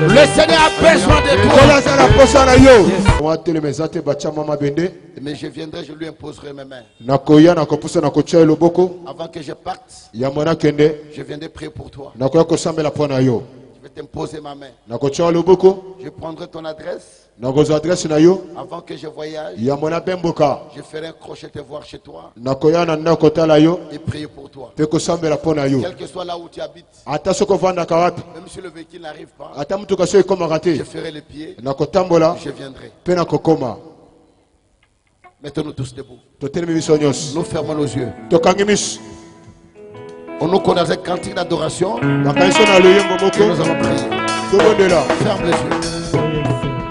Le Seigneur a besoin de toi. Mais je viendrai, je lui imposerai mes mains. Avant que je parte, je viendrai prier pour toi. Je vais t'imposer ma main. Je prendrai ton adresse. Avant que je voyage, je ferai un crochet te voir chez toi et prier pour toi. Quel que soit là où tu habites, même si le véhicule n'arrive pas, je ferai les pieds, je viendrai. Mettons-nous tous debout. Nous fermons nos yeux. On nous connaît avec cantique d'adoration. Nous allons prier. Ferme les yeux.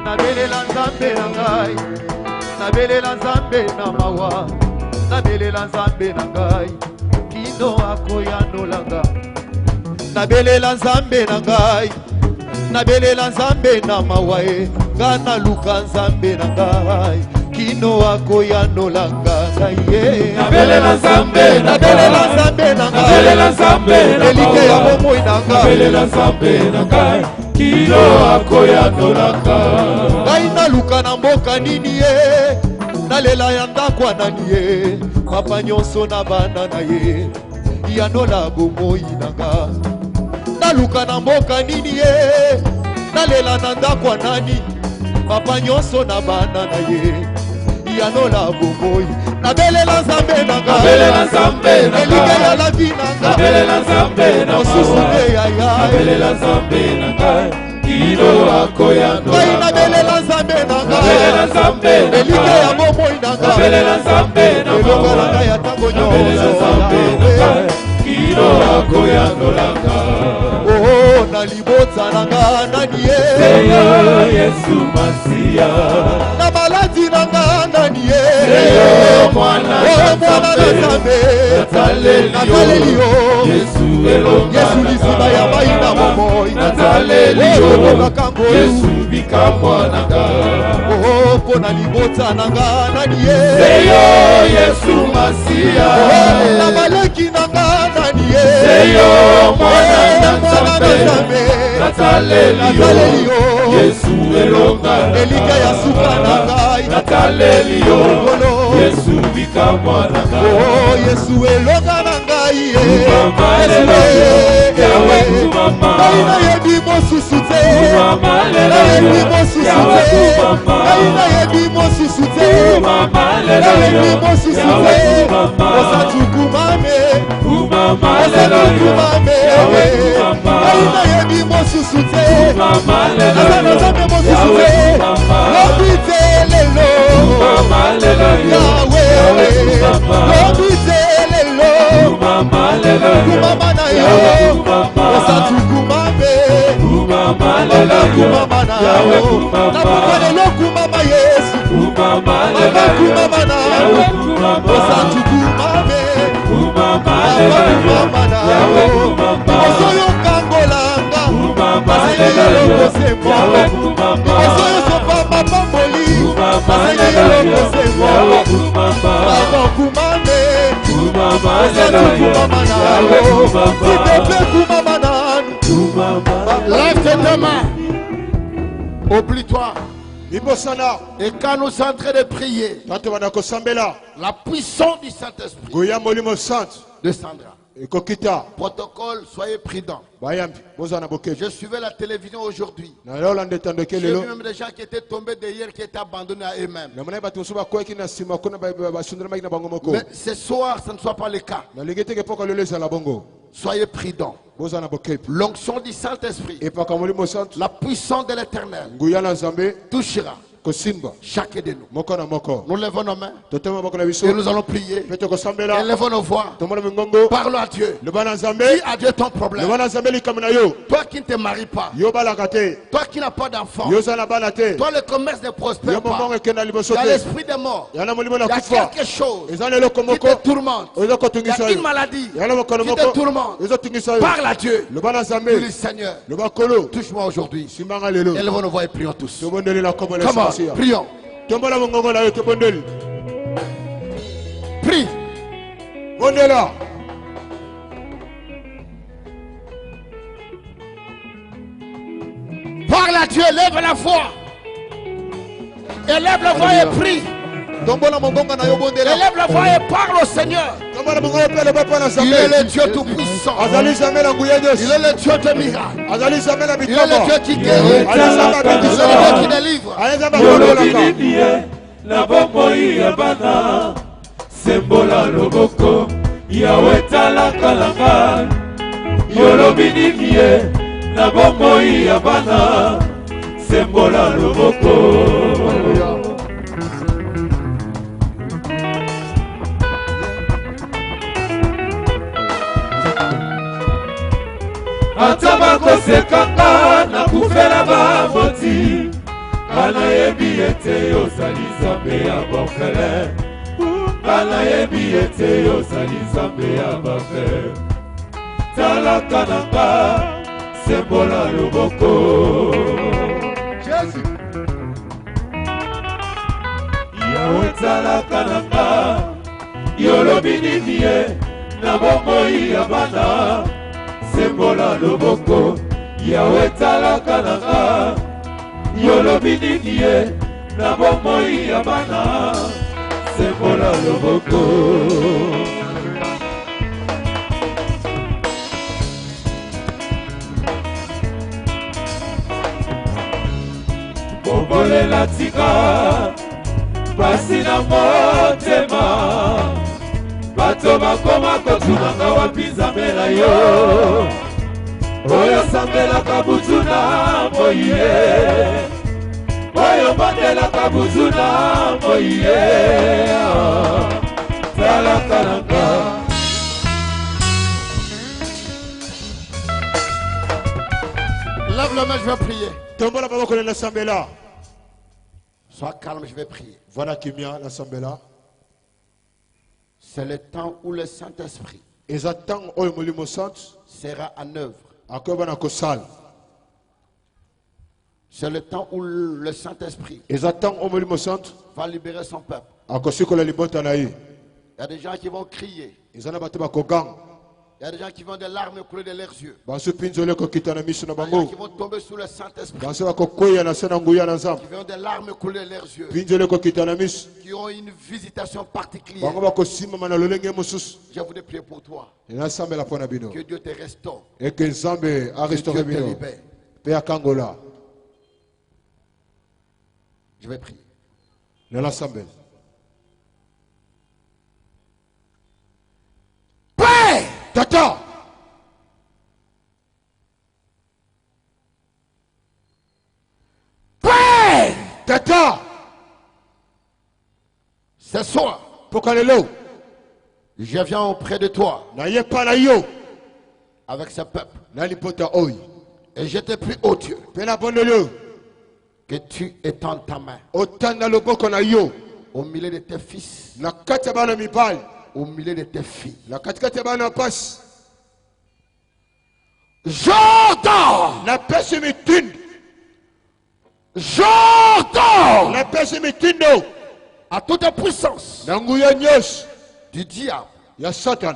Nabelela nzambe na ngai, nabelela nzambe na mawa, nabelela nzambe na ngai, kino akoyanolanga. Nabelela nzambe na ngai, nabelela nzambe na mawa ngana luka nzambe na ngai, kino akoyanolanga ngai. Nabelela nzambe na ngai, nabelela nzambe na elike ya bomoi na ngai, nabelela nzambe na ngai. Kilo akoyanolanga ngai naluka na mboka nini ye, nalela ya ndako nani ye, papa nyonso na bana na ye yanola bomoi nanga. Naluka na mboka nini ye, nalela na ndako nani, papa nyonso na bana na ye yanola bomoi. Nabelela nzambe na ngai, nabelela nzambe na ngai, elike ya la vie na ngai, nabelela nzambe na ngai, nabelela nzambe na ngai. Kilo akoyanolanga ngai nabelela nzambe na ngai, nabelela nzambe na ngai, elike ya bomoi na ngai, nabelela nzambe na ngai, elonga na ngai ya ntango nyonso, nabelela nzambe na ngai. Kilo akoyanolanga oh na libota na ngai nani ye, Seyo Yesu Masia. Na maladi na ngai nani ye, Seyo mwana na Nzambe. Nataleli yo Yesu elonga, Yesu liziba ya mai na bomoi, nataleli yo Yesu bikamwa na ngai oh pona libota na ngai nani ye, Seyo Yesu Masia. Na maleki na ngai nani ye, Seyo mwana na Nzambe. Nataleli yo Yesu elonga, elika ya suka na ngai, nataleli yo Yesu bikamwa na ngai oh Yesu elonga na ngai ye, ngai nayebi mosusu te, nayebi mosusu te, ngai nayebi mosusu te, nayebi mosusu te, osatukumame, osatukumame, ngai nayebi mosusu te, nazanazambe mosusu te, lobi te lelo, Yahweh, lobi te lelo, kumama na yo, osatukumame, kumama na yo, nakuka lelo kumama Yesu, kumama na yo, osatukumame, kumama na yo, osoyo kangolanga, basenge lelo sembo, osoyo sopa mapamboli, basenge lelo sembo, baba kumame, osatukumama na yo, s'il kumama na yo. Lève tes deux mains. Oublie-toi. Et quand nous sommes en train de prier, la puissance du Saint-Esprit descendra. Protocole, soyez prudents. Je suivais la télévision aujourd'hui. J'ai vu même des gens qui étaient tombés derrière, qui étaient abandonnés à eux-mêmes. Mais ce soir, ce ne soit pas le cas. Soyez prudents. L'onction du Saint-Esprit, la puissance de l'Éternel touchera chacun de nous. Nous levons nos mains et nous allons prier. Et levons nos voix. Parlons à Dieu. Dis à Dieu ton problème. Toi qui ne te maries pas, toi qui n'as pas d'enfant, toi le commerce ne prospère pas, il y a l'esprit de mort, il y a quelque chose qui te tourmente, il y a une maladie qui te tourmente. Parle à Dieu. Dis Seigneur, touche-moi aujourd'hui. Et levons nos voix et prions tous. Comment? Prions. Prie. Parle à Dieu, lève la voix. Élève la voix et prie. Élève la voix et parle au Seigneur. Il est le Dieu tout-puissant. Il est le Dieu de miracles. Il est le Dieu qui guérit. Il est le Dieu qui délivre. Sembola loboko yawe talaka langa yolobinimie na bomoi ya bana sembola loboko ata bakosekanga na kufela bamoti kana yebi ete ozali Nzambe ya bofele kana yebi ete ozali Nzambe ya bafe talaka nanga sembola loboko Jésus yawe talaka nanga yolobi nini ye na bomoi ya bana sembola loboko yawe talaka nanga yolobi nini ye na bomoi ya bana sembola loboko bobolela tika pasi na motema bato bakoma kotunanga wapi Nzambe na yo oyo sambelaka butu na moye oyo bandelaka butu na moye talaka nanga Lève la main, je vais prier. Tombola baba kona l'assemblée là. Sois calme, je vais prier. Voilà qui vient l'assemblée là. C'est le temps où le Saint-Esprit Ils attendent au molimo sant. sera en œuvre. Akoba na kosal. C'est le temps où le Saint-Esprit Ils attendent au molimo sant. va libérer son peuple. Akosiko la libota na yi. Il y a des gens qui vont crier. Ils en abattent ba kogang. Il y a des gens qui vont de larmes couler de leurs yeux. Basu pinzole ko kitana misu na Il y a des gens bango. qui vont tomber sous le Saint-Esprit. Basu akokoya na sena nguya na nzam. Qui vont de larmes couler de leurs yeux. Pinzole ko kitana misu. Qui ont une visitation particulière. Bango ba kosima mana lolenge mususu. Je voudrais prier pour toi. Ina sambe la pona bino. Que Dieu te restaure. Et que Nzambe a Que restauré Dieu te bino. libère. Pe akangola. Je vais prier. Na l'assemblée. Père! Tata. Père! Tata. Ce soir, Pokalelo. je viens auprès de toi Na ye pa na yo. avec ce peuple. Na lipota oyi. Et je te prie, ô Dieu, Pe na bonelo. que tu étendes ta main Otanda loboko na yo. au milieu de tes fils, Na kati ya bana mibali. au milieu de tes filles. Na katikati ya bana pasi. J'ordonne! Na pesi mitindo. J'ordonne Na pesi mitindo. à toute puissance Na nguya nyos. du diable, Ya Satan.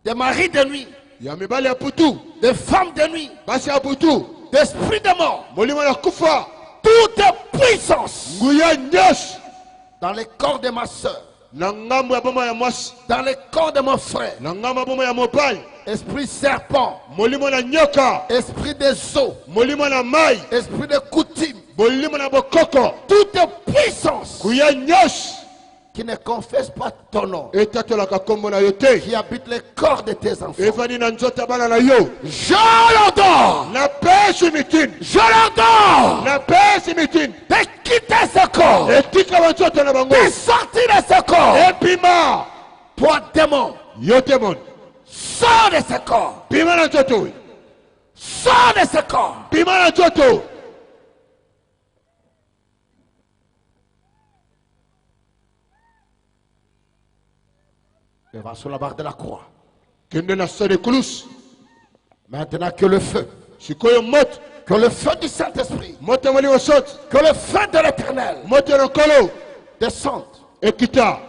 des maris de nuit, Ya mibali ya putu. des femmes de nuit, Basi ya putu. d'esprits de mort, Molimo na kufa. toute puissance Nguya nyos. dans les corps de ma soeur, Na ngambo ya boma ya mwasi. dans les corps de mon frère, Na ngambo ya boma ya mobali. esprit serpent, Molimo na nyoka. esprit des eaux, Molimo na mai. esprit de coutume, Molimo na bokoko. toute puissance Kuya nyos. qui ne confesse pas ton nom, Etatolaka kombo na yo te. qui habite les corps de tes enfants. Evani na nzota bana na yo. Je l'ordonne, Na pesi mitindo. je l'ordonne Na pesi mitindo. de quitter ce corps, Etika banzota na bango. de sortir de ce corps. Epima. Toi, démon, Yo demon. sors de ce corps, Pima na nzoto. sors de ce corps. Pima na nzoto. Et va sur la barre de la croix. Kende na sade kulus. Maintenant que le feu, Sikoyo moto. que le feu du Saint-Esprit, Moto mali wasot. que le feu de l'Éternel Moto na kolo. descende Ekita.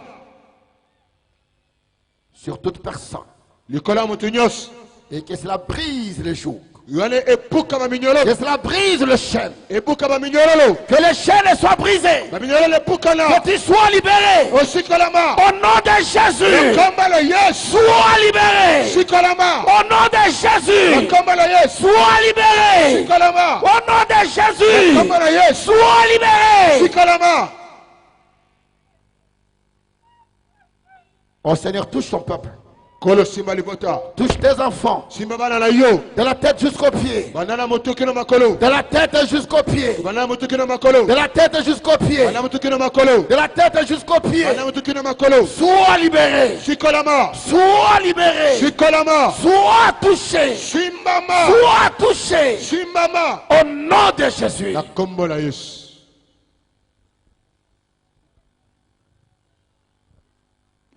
sur toute personne Likola moto nyos. et que cela brise les jours. Que cela brise le chêne. Que les chaînes soient brisées. Que tu sois libéré. Au nom de Jésus. Sois libéré. Au nom de Jésus. Sois libéré. Au nom de Jésus. Sois libéré. Oh Seigneur, touche ton peuple. Touche tes enfants. De la tête jusqu'aux pieds. De la tête jusqu'aux pieds. De la tête jusqu'aux pieds. De la tête jusqu'aux pieds. Sois libéré. Sois libéré. Sois touché. Sois touché. Au nom de Jésus.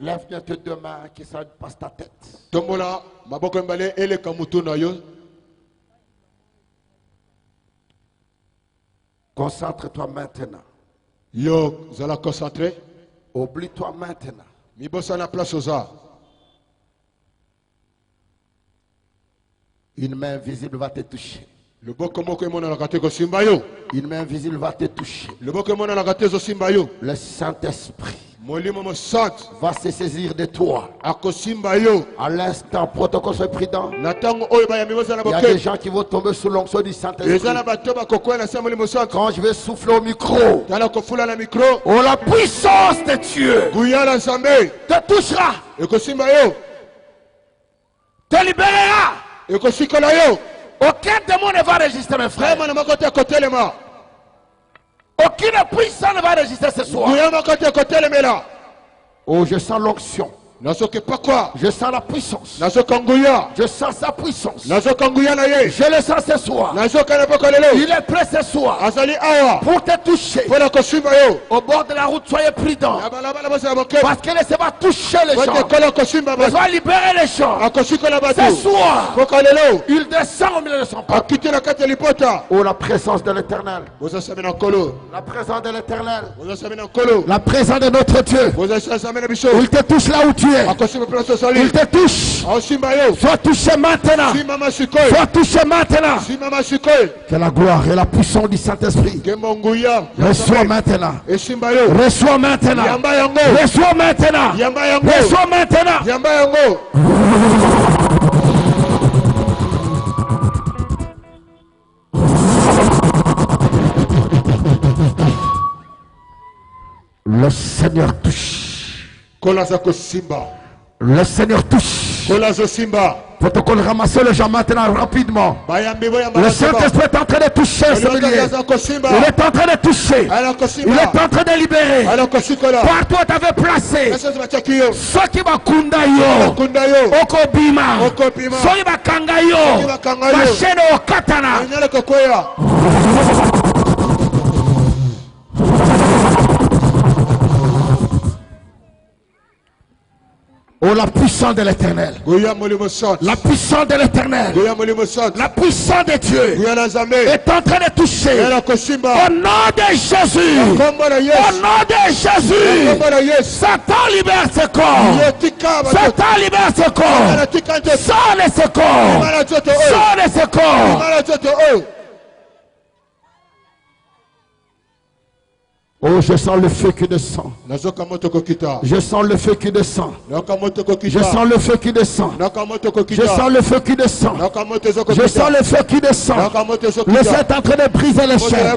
Lève bien tes deux mains qui passe ta tête. Concentre-toi maintenant. Oublie-toi maintenant. Une main invisible va te toucher. Une main invisible va te toucher. Le Saint-Esprit va se saisir de toi. À l'instant, protocole soit prudent. Il y a des gens qui vont tomber sous l'onction du Saint-Esprit. Quand je vais souffler au micro, oh, la puissance de Dieu te touchera, te libérera. Aucun démon ne va résister, mes frères. Aucune puissance ne va résister ce soir. Oh, je sens l'onction. Je sens la puissance. Je sens sa puissance. Je le sens ce soir. Il est prêt ce soir pour te toucher. Au bord de la route, soyez prudents. Parce qu'il va toucher les gens. Il va libérer les gens. Ce soir, il descend au milieu de son peuple. Oh, la présence de l'Éternel. La présence de l'Éternel. La présence de notre Dieu. Il te touche là où tu es. Il te touche. Sois touché maintenant. Sois touché maintenant. Que la gloire et la puissance du Saint-Esprit reçois maintenant. Reçois maintenant. Reçois maintenant. Reçois maintenant. Le Seigneur touche. Le Seigneur touche. Protocole, ramassez les gens maintenant rapidement. Le Saint-Esprit est en train de toucher ce milieu. Il est en train de toucher. Il est en train de libérer. Partout où tu avais placé. Ceux qui va kundayo. Okobima. Ceux qui va kangayo. Machine au katana. Oh, la puissance de l'Éternel. La puissance de l'Éternel. La puissance de Dieu est en train de toucher. Au nom de Jésus. Au nom de Jésus. Satan libère ce corps. Satan libère ce corps. Sors de ce corps. Sors de ce corps. Oh, je sens le feu qui descend. Je sens le feu qui descend. Je sens le feu qui descend. Je sens le feu qui descend. Je sens le feu qui descend. Le Seigneur est en train de briser les chaînes.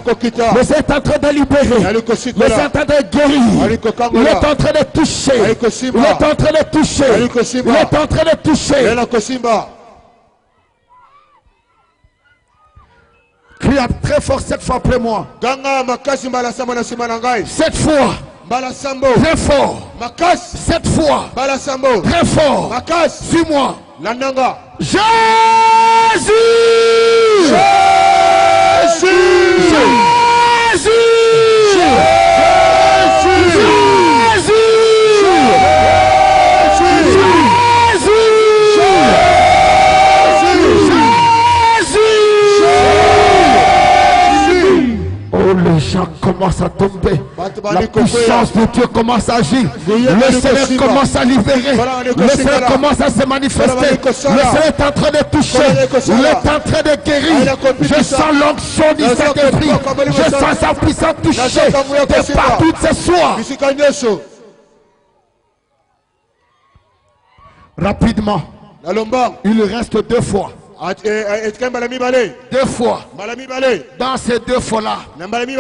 Le Seigneur est en train de libérer. Le Seigneur est en train de guérir. Il est en train de toucher. Il est en train de toucher. Il est en train de toucher. Crie très fort cette fois après moi. Cette fois. Très fort. Cette fois. Très fort. Suis-moi. Jésus. Jésus. Jésus. Oh, le les gens commencent à tomber. La puissance de Dieu commence à agir. Le Seigneur commence à libérer. Le Seigneur commence à se manifester. Le Seigneur est en train de toucher. Il est en train de guérir. Je sens l'onction du Saint-Esprit. Je sens sa puissance toucher de partout ce soir. Rapidement. Il reste 2 fois. 2 fois. Dans ces 2 fois-là, amen.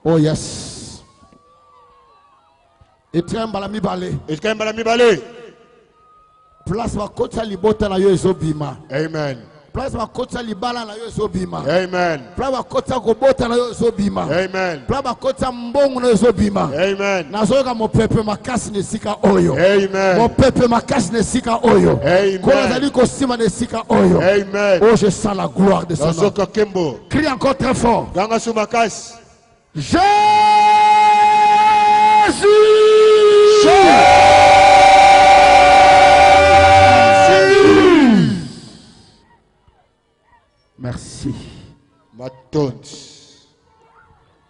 Oh yes. Place ma kota libota na yo ezobima. Amen. Place ma kota libala na yo ezobima. Amen. Place ma kota kobota na yo ezobima. Amen. Place ma kota mbongo na yo ezobima. Amen. Nazoka mo pepe makasi nesika oyo. Amen. Mo pepe makasi nesika oyo. Amen. Kola zali kosima nesika oyo. Amen. Oh, je sens la gloire de son nom. Crie encore très fort. Ganga sumakasi. Jésus. Merci.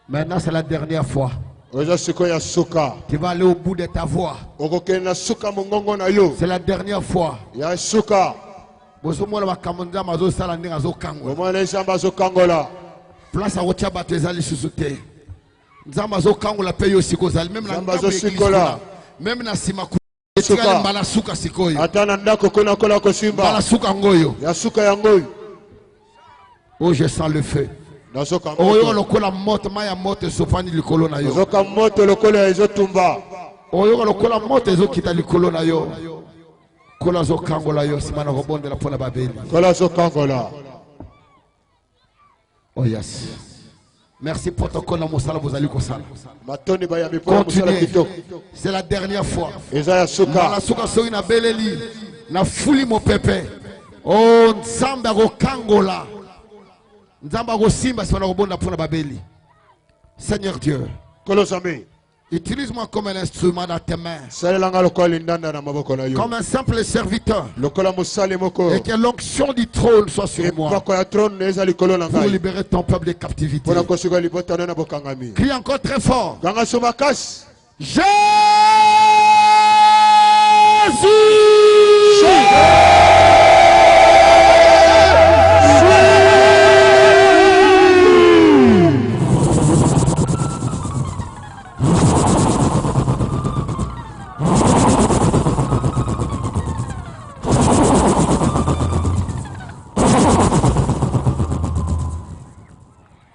Maintenant, c'est la dernière fois. Tu vas aller au bout de ta voix. C'est la dernière fois. Place à Otia Batezali Suzuki. Nzamazo Kangola paye Sikozali. Même la même na Simaku. Balasuka Sikoyo. Balasuka Ngoyo. Yasuka Yangoyo. Oh, je sens le feu. Oh, yo lokola moto maya moto sofani likolo na yo. Zoka moto lokola ezotumba. Oh, yo lokola moto ezokita likolo na yo. Kola zo kangola yo simana robonde la pona babeli. Kola zo kangola. Oh yes. Merci protocole na mosala bozali kosala. Matoni ba ya mipona mosala kitoko. C'est la dernière fois. Ezaya suka. La suka so ina beleli na fuli mo pepe. Oh, nzamba go kangola. Seigneur Dieu, utilise-moi comme un instrument dans tes mains, comme un simple serviteur, et que l'onction du trône soit sur moi pour libérer ton peuple de captivité. Crie encore très fort. Jésus!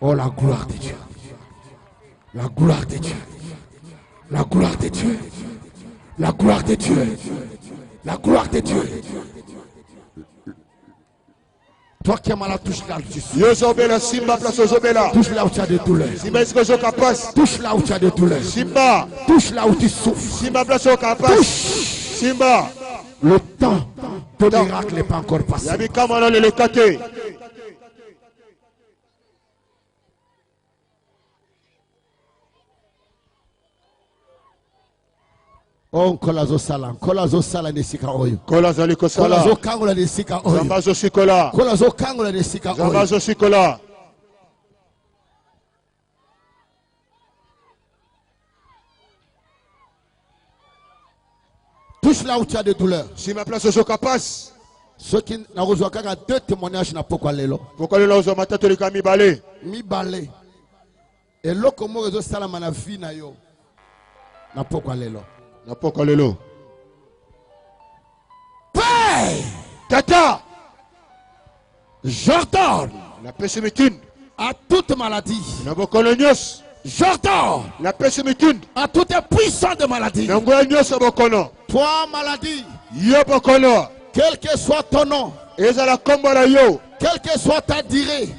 Oh, la gloire de Dieu. La gloire de Dieu. La gloire de Dieu. La gloire de Dieu. La gloire de Dieu. Toi qui es malade, touche là où tu souffres. Touche là où tu as des douleurs. Touche là où tu as des douleurs. Touche là où tu souffres. Touche. Le temps de miracle n'est pas encore passé. Oh, kolazo sala nesika oyo. Kolazo kangola nesika oyo. Zambazo sikola. Kolazo kangola nesika oyo. Zambazo sikola. Touche là où tu as des douleurs. Si ma place au capable. Ceux qui n'ont reçu qu'à 2 témoignages n'a pas quoi lelo. Pourquoi le lozo matato le kami balé. Mi balé. Et lo comme rezo sala mana vie na yo. N'a pas quoi lelo. Père, Tata, j'ordonne à toute maladie. J'ordonne à toute puissance de maladie. Toi, maladie, quel que soit ton nom, quelle que soit ta durée,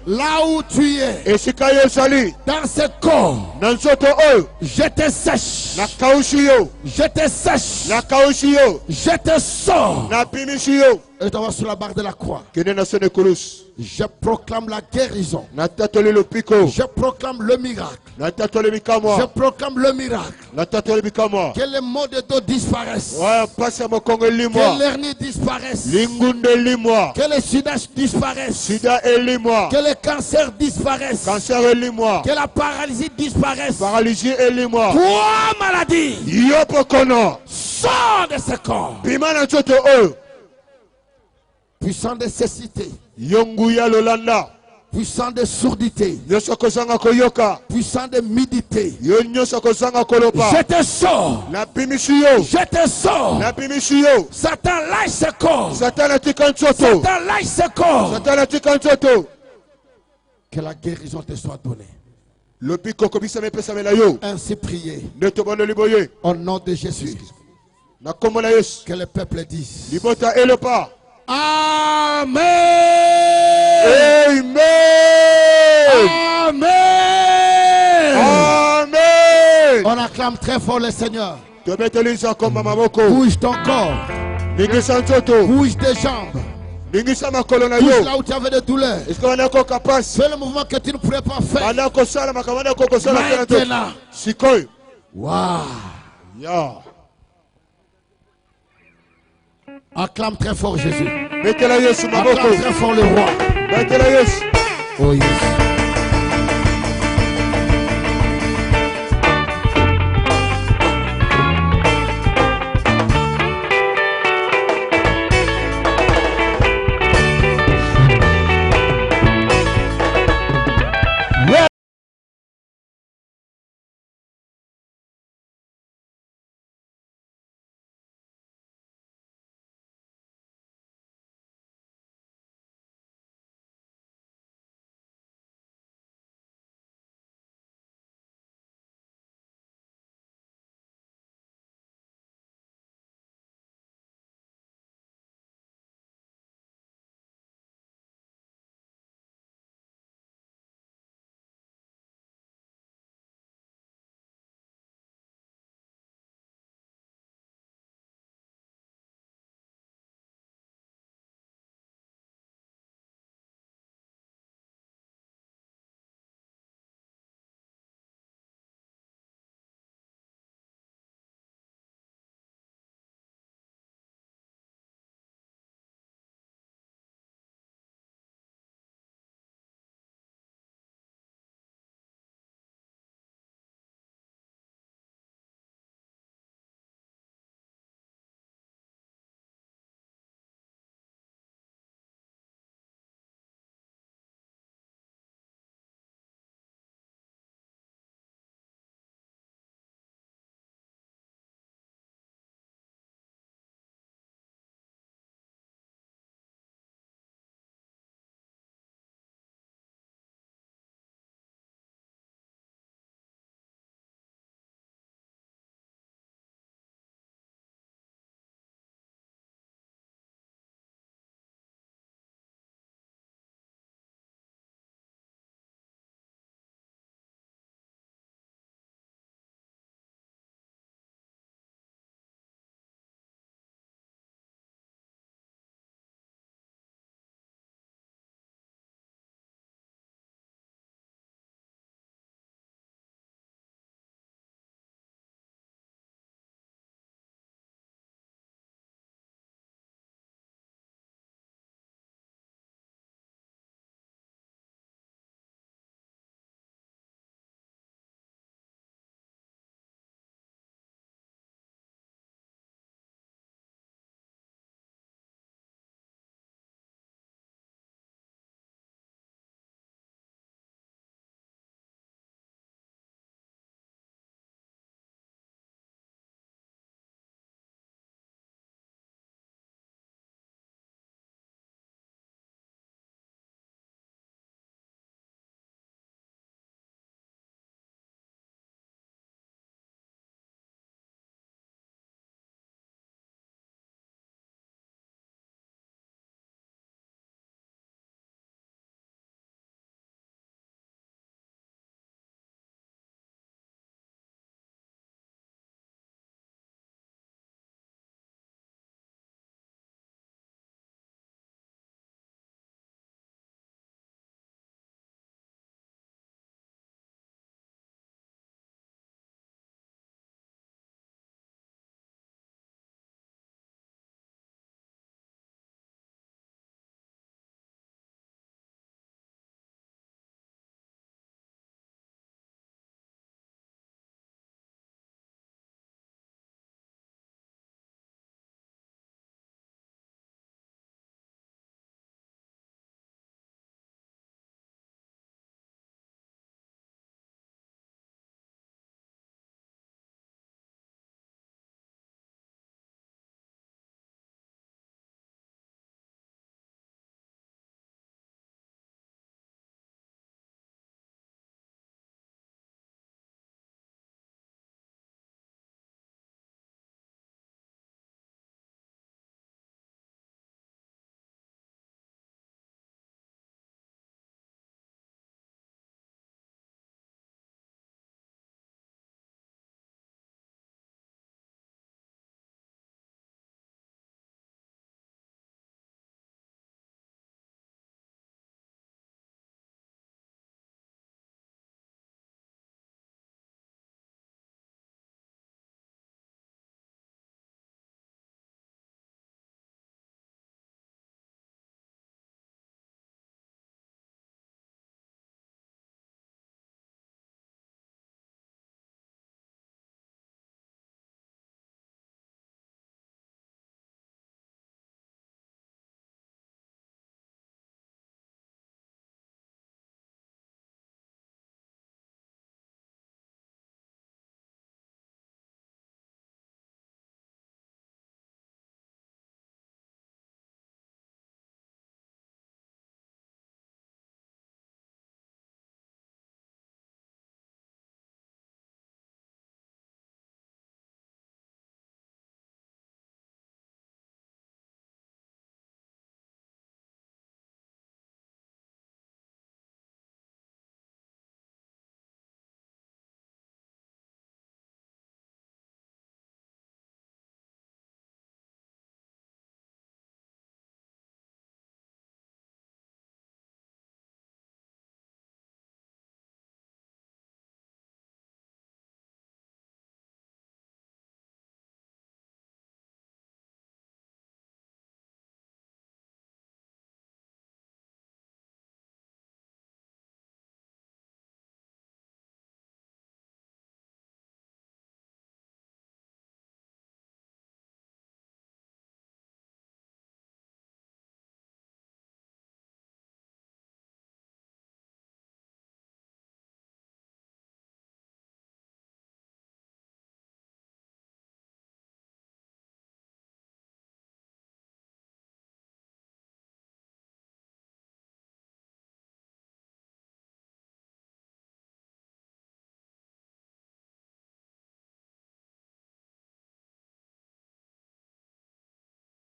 là où tu es, dans ce corps, je te sèche, je te sèche, je te sors, Elle est sur la barre de la croix. kende na sone kolus Je proclame la guérison. na tatoli lopiko Je proclame le miracle. na tatoli Je bikamwa proclame le miracle. na tatoli bikamwa Que les maux de dos disparaissent. wa pasi ya mokongo Que elimwa l'hernie disparaisse. lingunde elimwa Que les sida disparaissent. sida elimwa Que les cancers disparaissent. cancer elimwa Que la paralysie disparaisse. paralysie elimwa Toi, maladie, yo pokono sors de ce corps. bima na nzoto oyo Puissant de cécité. yo nguya lolanda Puissant de surdité. nyonso kozanga koyoka Puissant de midité. yo nyonso kozanga koloba Je te sors. napimisi yo Je te sors. napimisi yo Satan lâche ce corps. Satan atika nzoto Satan lâche ce corps. Satan atika nzoto Que la guérison te soit donnée. lopiko kobisama epesamela yo Ainsi priez. nde tobondeli boye Au nom de Jésus. na kombo na yesu Que le peuple dise. libota elopa Amen. amen Amen. amen On acclame très fort le Seigneur. tobeteli nzako maboko Bouge ton corps. ningisa nzoto Bouge tes jambes. ningisa makolo na Bouge yo là où tu avais des douleurs. eske wanakoka pasi Fais le mouvement que tu ne pourrais pas faire. banda kosala makambo wana kokosala te na nzoto Maintenant. sikoyo Waouh. ya Acclame très fort Jésus. betela yesu Acclame maboko très fort le roi. betela yesu Oh yes.